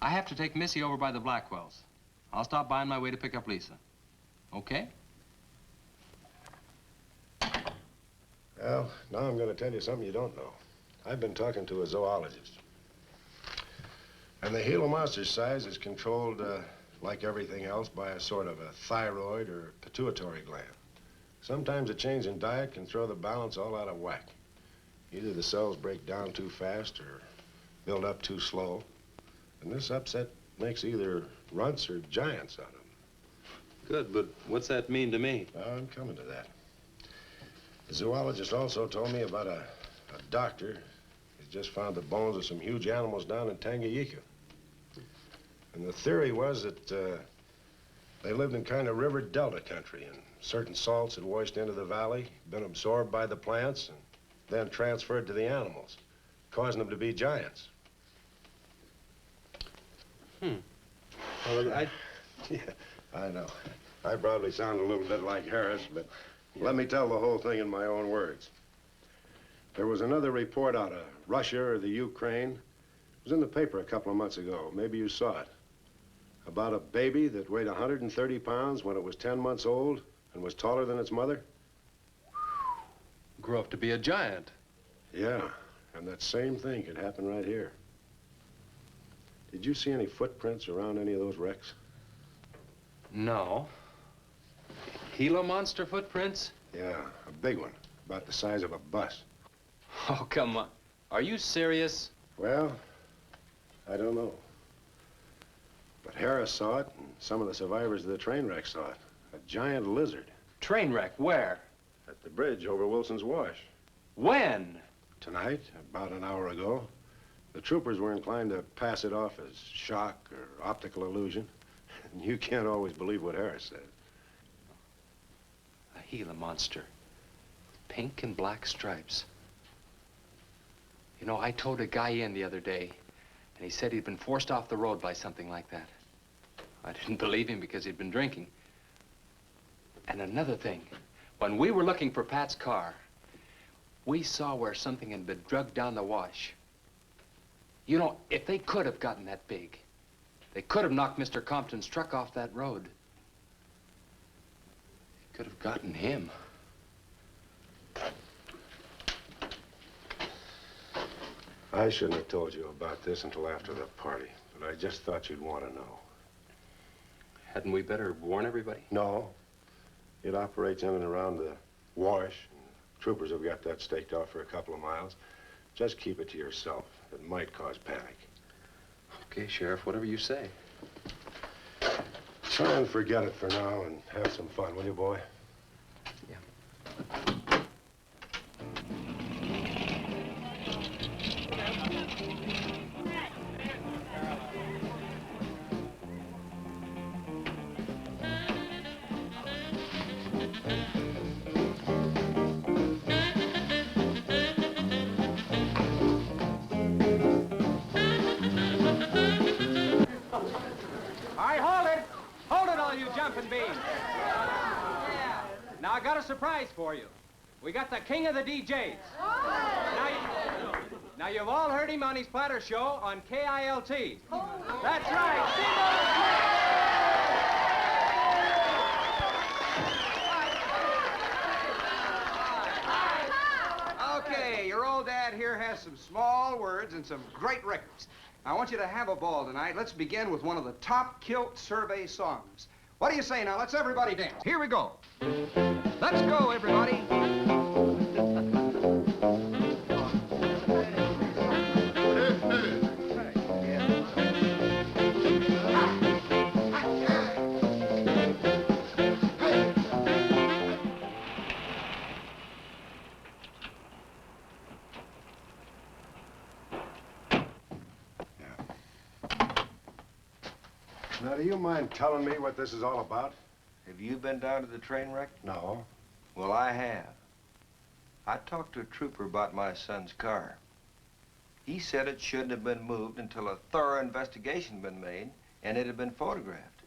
I have to take Missy over by the Blackwells. I'll stop by on my way to pick up Lisa. Okay? Well, now I'm going to tell you something you don't know. I've been talking to a zoologist. And the Gila monster's size is controlled, like everything else, by a sort of a thyroid or pituitary gland. Sometimes a change in diet can throw the balance all out of whack. Either the cells break down too fast or build up too slow. And this upset makes either runts or giants out of them. Good, but what's that mean to me? Well, I'm coming to that. The zoologist also told me about a doctor who's just found the bones of some huge animals down in Tanganyika. And the theory was that they lived in kind of river delta country, and certain salts had washed into the valley, been absorbed by the plants, and then transferred to the animals, causing them to be giants. Well, Yeah, I know. I probably sound a little bit like Harris, but let me tell the whole thing in my own words. There was another report out of Russia or the Ukraine. It was in the paper a couple of months ago. Maybe you saw it. About a baby that weighed 130 pounds when it was 10 months old and was taller than its mother. grew up to be a giant. Yeah, and that same thing could happen right here. Did you see any footprints around any of those wrecks? No. Gila monster footprints? Yeah, a big one, about the size of a bus. Oh, come on. Are you serious? Well, I don't know. But Harris saw it, and some of the survivors of the train wreck saw it. A giant lizard. Train wreck, where? At the bridge over Wilson's Wash. When? Tonight, about an hour ago. The troopers were inclined to pass it off as shock or optical illusion. And you can't always believe what Harris said. A Gila monster. Pink and black stripes. You know, I towed a guy in the other day, and he said he'd been forced off the road by something like that. I didn't believe him because he'd been drinking. And another thing, when we were looking for Pat's car, we saw where something had been drugged down the wash. You know, if they could have gotten that big, they could have knocked Mr. Compton's truck off that road. They could have gotten him. I shouldn't have told you about this until after the party, but I just thought you'd want to know. Hadn't we better warn everybody? No. It operates in and around the wash. Troopers have got that staked out for a couple of miles. Just keep it to yourself. It might cause panic. Okay, Sheriff, whatever you say. Try and forget it for now and have some fun, will you, boy? Yeah. Now, I got a surprise for you. We got the king of the DJs. Now, you've all heard him on his platter show on KILT. That's right, Simone. Okay, your old dad here has some small words and some great records. I want you to have a ball tonight. Let's begin with one of the top kilt survey songs. What do you say now? Let's everybody dance. Here we go. Let's go, everybody. Now, do you mind telling me what this is all about? Have you been down to the train wreck? No. Well, I have. I talked to a trooper about my son's car. He said it shouldn't have been moved until a thorough investigation had been made and it had been photographed.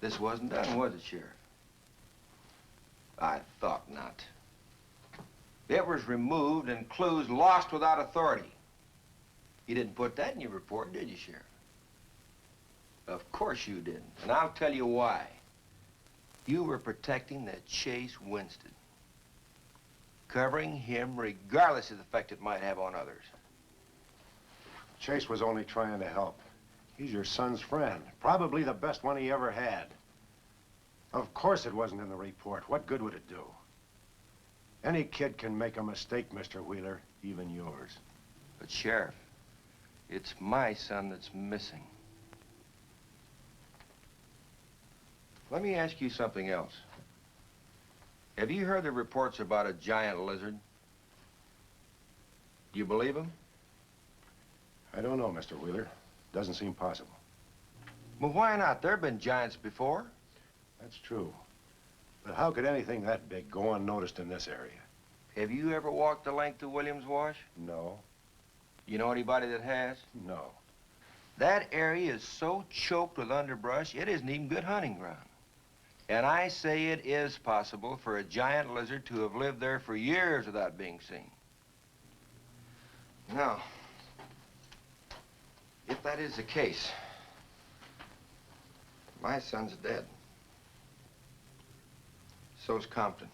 This wasn't done, was it, Sheriff? I thought not. It was removed and clues lost without authority. You didn't put that in your report, did you, Sheriff? Of course you didn't, and I'll tell you why. You were protecting that Chase Winston. Covering him regardless of the effect it might have on others. Chase was only trying to help. He's your son's friend, probably the best one he ever had. Of course it wasn't in the report. What good would it do? Any kid can make a mistake, Mr. Wheeler, even yours. But, Sheriff, it's my son that's missing. Let me ask you something else. Have you heard the reports about a giant lizard? Do you believe them? I don't know, Mr. Wheeler. Doesn't seem possible. Well, why not? There have been giants before. That's true. But how could anything that big go unnoticed in this area? Have you ever walked the length of Williams Wash? No. You know anybody that has? No. That area is so choked with underbrush, it isn't even good hunting ground. And I say it is possible for a giant lizard to have lived there for years without being seen. Now, if that is the case, my son's dead. So's Compton.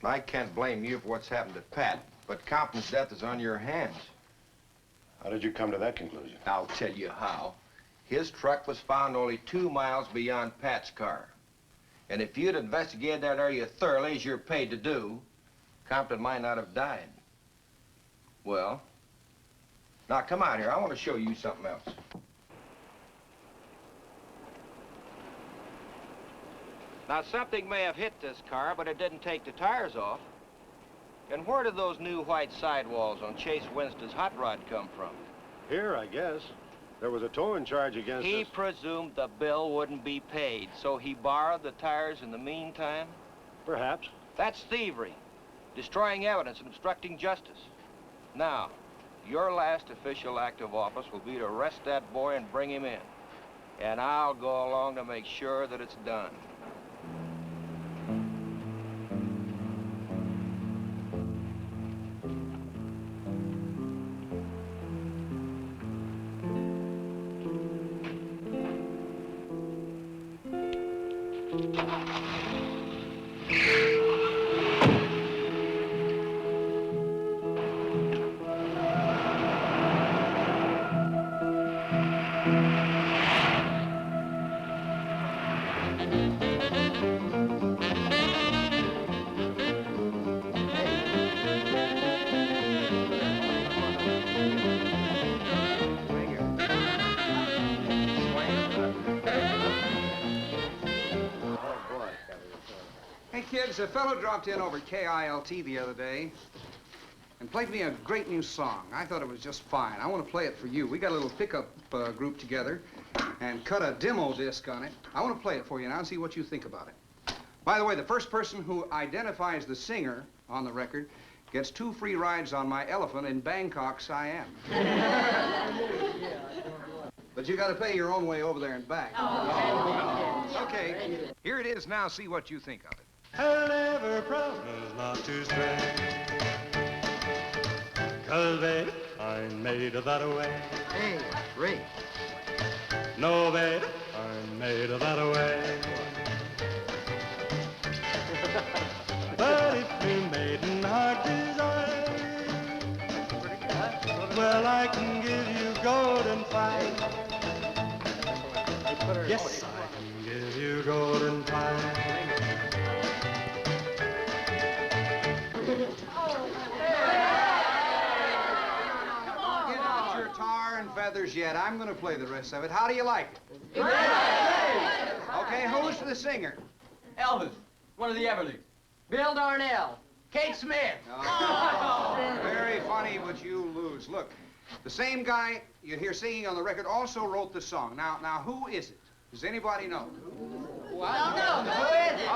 I can't blame you for what's happened to Pat, but Compton's death is on your hands. How did you come to that conclusion? I'll tell you how. His truck was found only 2 miles beyond Pat's car. And if you'd investigated that area thoroughly, as you're paid to do, Compton might not have died. Well, Now, come out here. I want to show you something else. Now, something may have hit this car, but it didn't take the tires off. And where did those new white sidewalls on Chase Winston's hot rod come from? Here, I guess. There was a towing charge against He us. presumed the bill wouldn't be paid, so he borrowed the tires in the meantime? Perhaps. That's thievery, destroying evidence and obstructing justice. Now, your last official act of office will be to arrest that boy and bring him in. And I'll go along to make sure that it's done. Kids, a fellow dropped in over KILT the other day and played me a great new song. I thought it was just fine. I want to play it for you. We got a little pickup group together and cut a demo disc on it. I want to play it for you now and see what you think about it. By the way, the first person who identifies the singer on the record gets 2 free rides on my elephant in Bangkok, Siam. But you got to pay your own way over there and back. Okay, here it is now. See what you think of it. I'll never promise not to stray, 'cause baby, I'm made of that way. Hey, Ray. No, baby, I'm made of that way. But if you maiden heart desire, well, I can give you golden fire. Yes, I can give you golden fire. Feathers yet. I'm going to play the rest of it. How do you like it? Okay, who's the singer? Elvis, one of the Everlys. Bill Darnell. Kate Smith. Oh, very funny, but you lose. Look, the same guy you hear singing on the record also wrote the song. Now, who is it? Does anybody know? What? No. Who is it?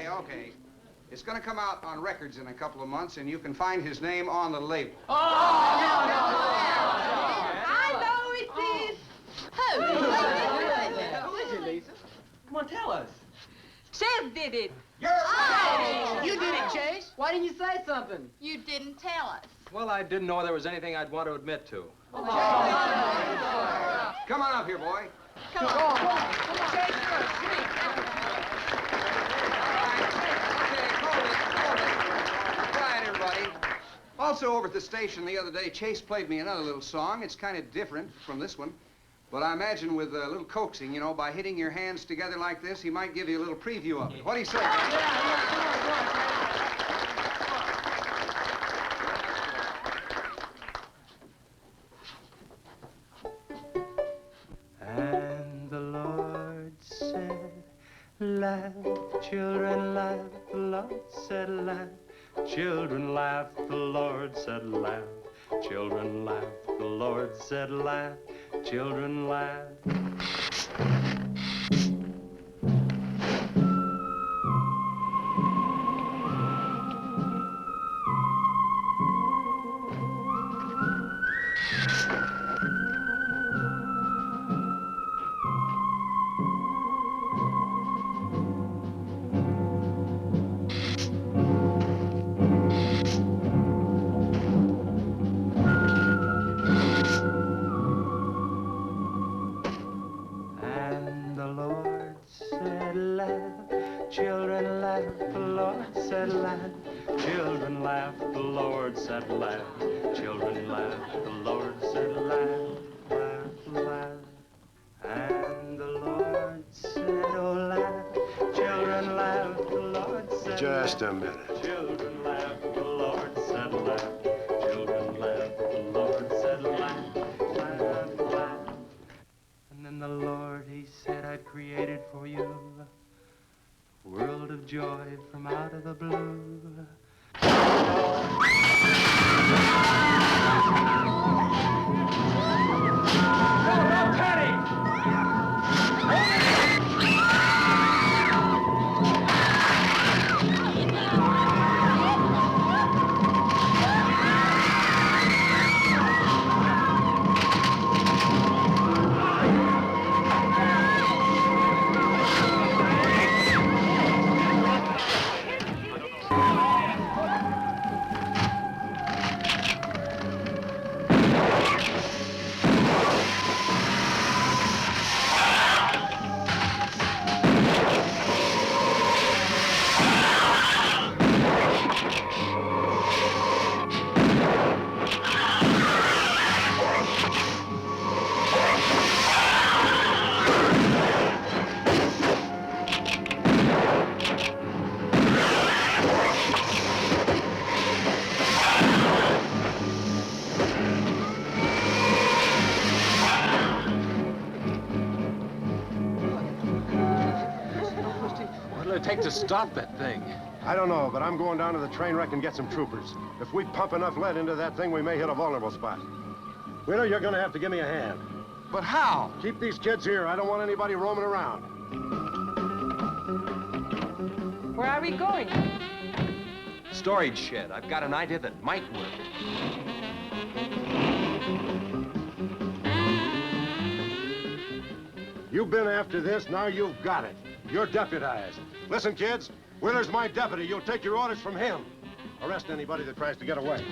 Okay. It's going to come out on records in a couple of months, and you can find his name on the label. No. I know it is. Who? Who is it, Lisa? Come on, tell us. Chef did it. You're right. You did it, Chase. Why didn't you say something? You didn't tell us. Well, I didn't know there was anything I'd want to admit to. Come on up here, boy. Come on. Chase, Quiet, everybody. Also, over at the station the other day, Chase played me another little song. It's kind of different from this one. But I imagine with a little coaxing, you know, by hitting your hands together like this, he might give you a little preview of it. What do you say? And the Lord said, laugh, children, laugh. The Lord said, laugh. Children laugh, the Lord said, laugh. Children laugh, the Lord said, laugh. Children laugh. Children laugh, the Lord said laugh. Children laugh, the Lord said laugh, laugh, laugh. And the Lord said, oh, laugh. Children laugh, the Lord said Just laugh. a minute. Children laugh, the Lord said laugh. Children laugh, the Lord said laugh. created for you. World of joy from out of the blue. No, Teddy! What'll it take to stop that thing? I don't know, but I'm going down to the train wreck and get some troopers. If we pump enough lead into that thing, we may hit a vulnerable spot. Wheeler, you're gonna have to give me a hand. But how? Keep these kids here. I don't want anybody roaming around. Where are we going? Storage shed. I've got an idea that might work. You've been after this, now you've got it. You're deputized. Listen, kids, Wheeler's my deputy. You'll take your orders from him. Arrest anybody that tries to get away.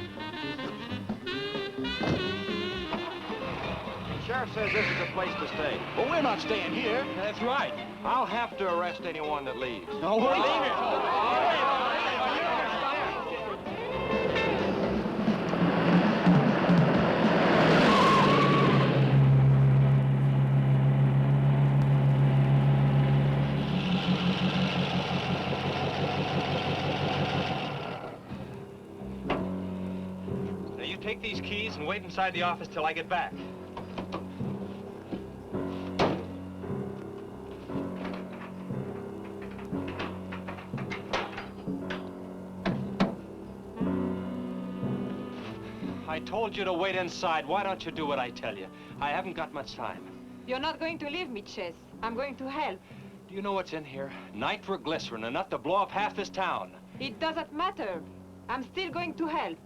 The sheriff says this is the place to stay. Well, we're not staying here. That's right. I'll have to arrest anyone that leaves. No, we're leaving. Now, you take these keys and wait inside the office till I get back. I told you to wait inside. Why don't you do what I tell you? I haven't got much time. You're not going to leave me, Chess. I'm going to help. Do you know what's in here? Nitroglycerin, enough to blow up half this town. It doesn't matter. I'm still going to help.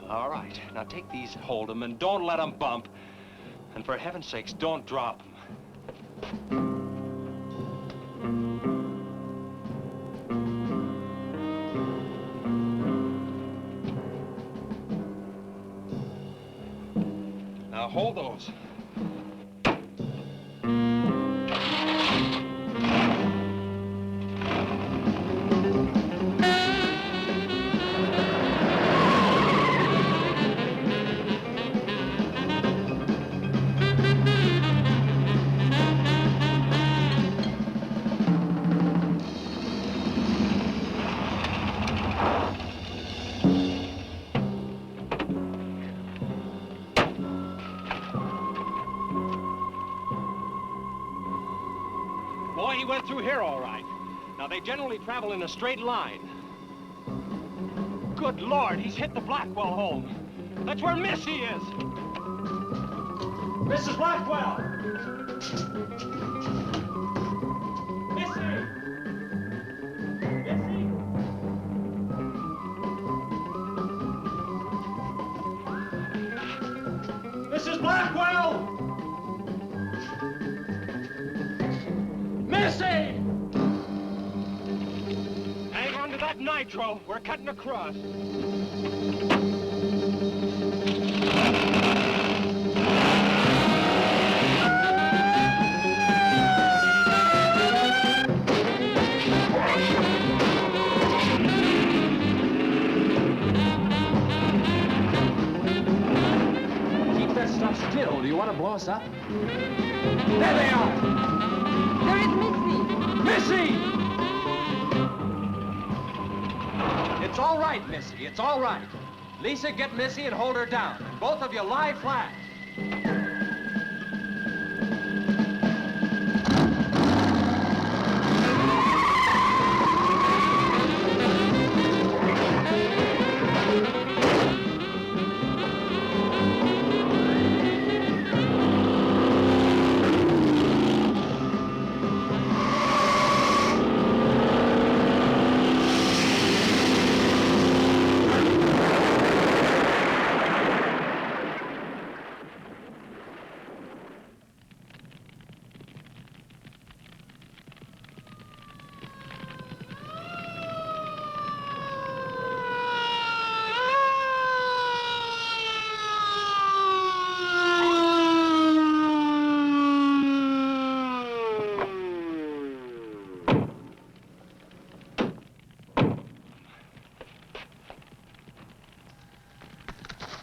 All right. Now take these, hold them, and don't let them bump. And for heaven's sakes, don't drop them. Now hold those. Boy, he went through here all right. Now, they generally travel in a straight line. Good Lord, he's hit the Blackwell home. That's where Missy is. Mrs. Blackwell! Missy! Missy! Mrs. Blackwell! Missy! Hang on to that nitro. We're cutting across. Keep that stuff still. Do you want to blow us up? There they are! There is Missy! Missy! It's all right, Missy. It's all right. Lisa, get Missy and hold her down. Both of you lie flat.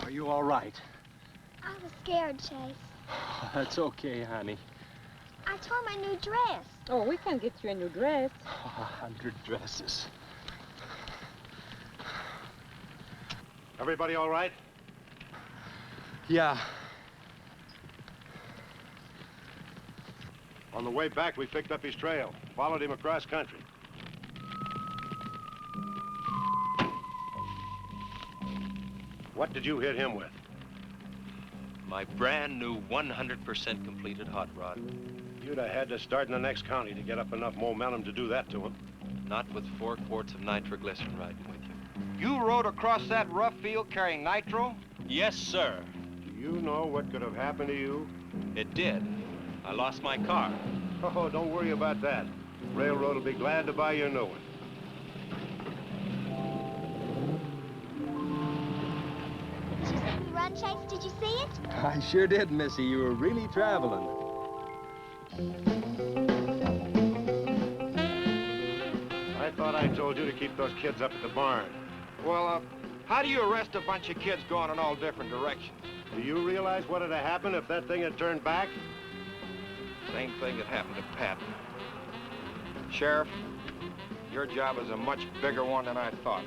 Are you all right? I was scared, Chase. That's okay, honey. I tore my new dress. Oh, we can get you a new dress. 100 dresses. Everybody all right? Yeah. On the way back, we picked up his trail, followed him across country. What did you hit him with? My brand new 100% completed hot rod. You'd have had to start in the next county to get up enough momentum to do that to him. Not with 4 quarts of nitroglycerin riding with you. You rode across that rough field carrying nitro? Yes, sir. Do you know what could have happened to you? It did. I lost my car. Oh, don't worry about that. Railroad will be glad to buy you a new one. Did you see me run, Chase? Did you see it? I sure did, Missy. You were really traveling. I thought I told you to keep those kids up at the barn. Well, how do you arrest a bunch of kids going in all different directions? Do you realize what would have happened if that thing had turned back? Same thing that happened to Pat. Sheriff, your job is a much bigger one than I thought.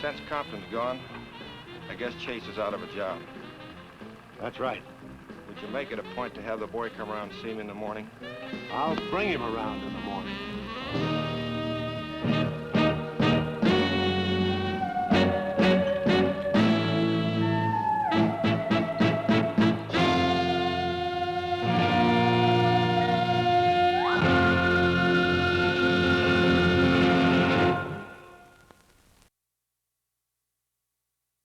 Since Compton's gone, I guess Chase is out of a job. That's right. Would you make it a point to have the boy come around and see me in the morning? I'll bring him around in the morning.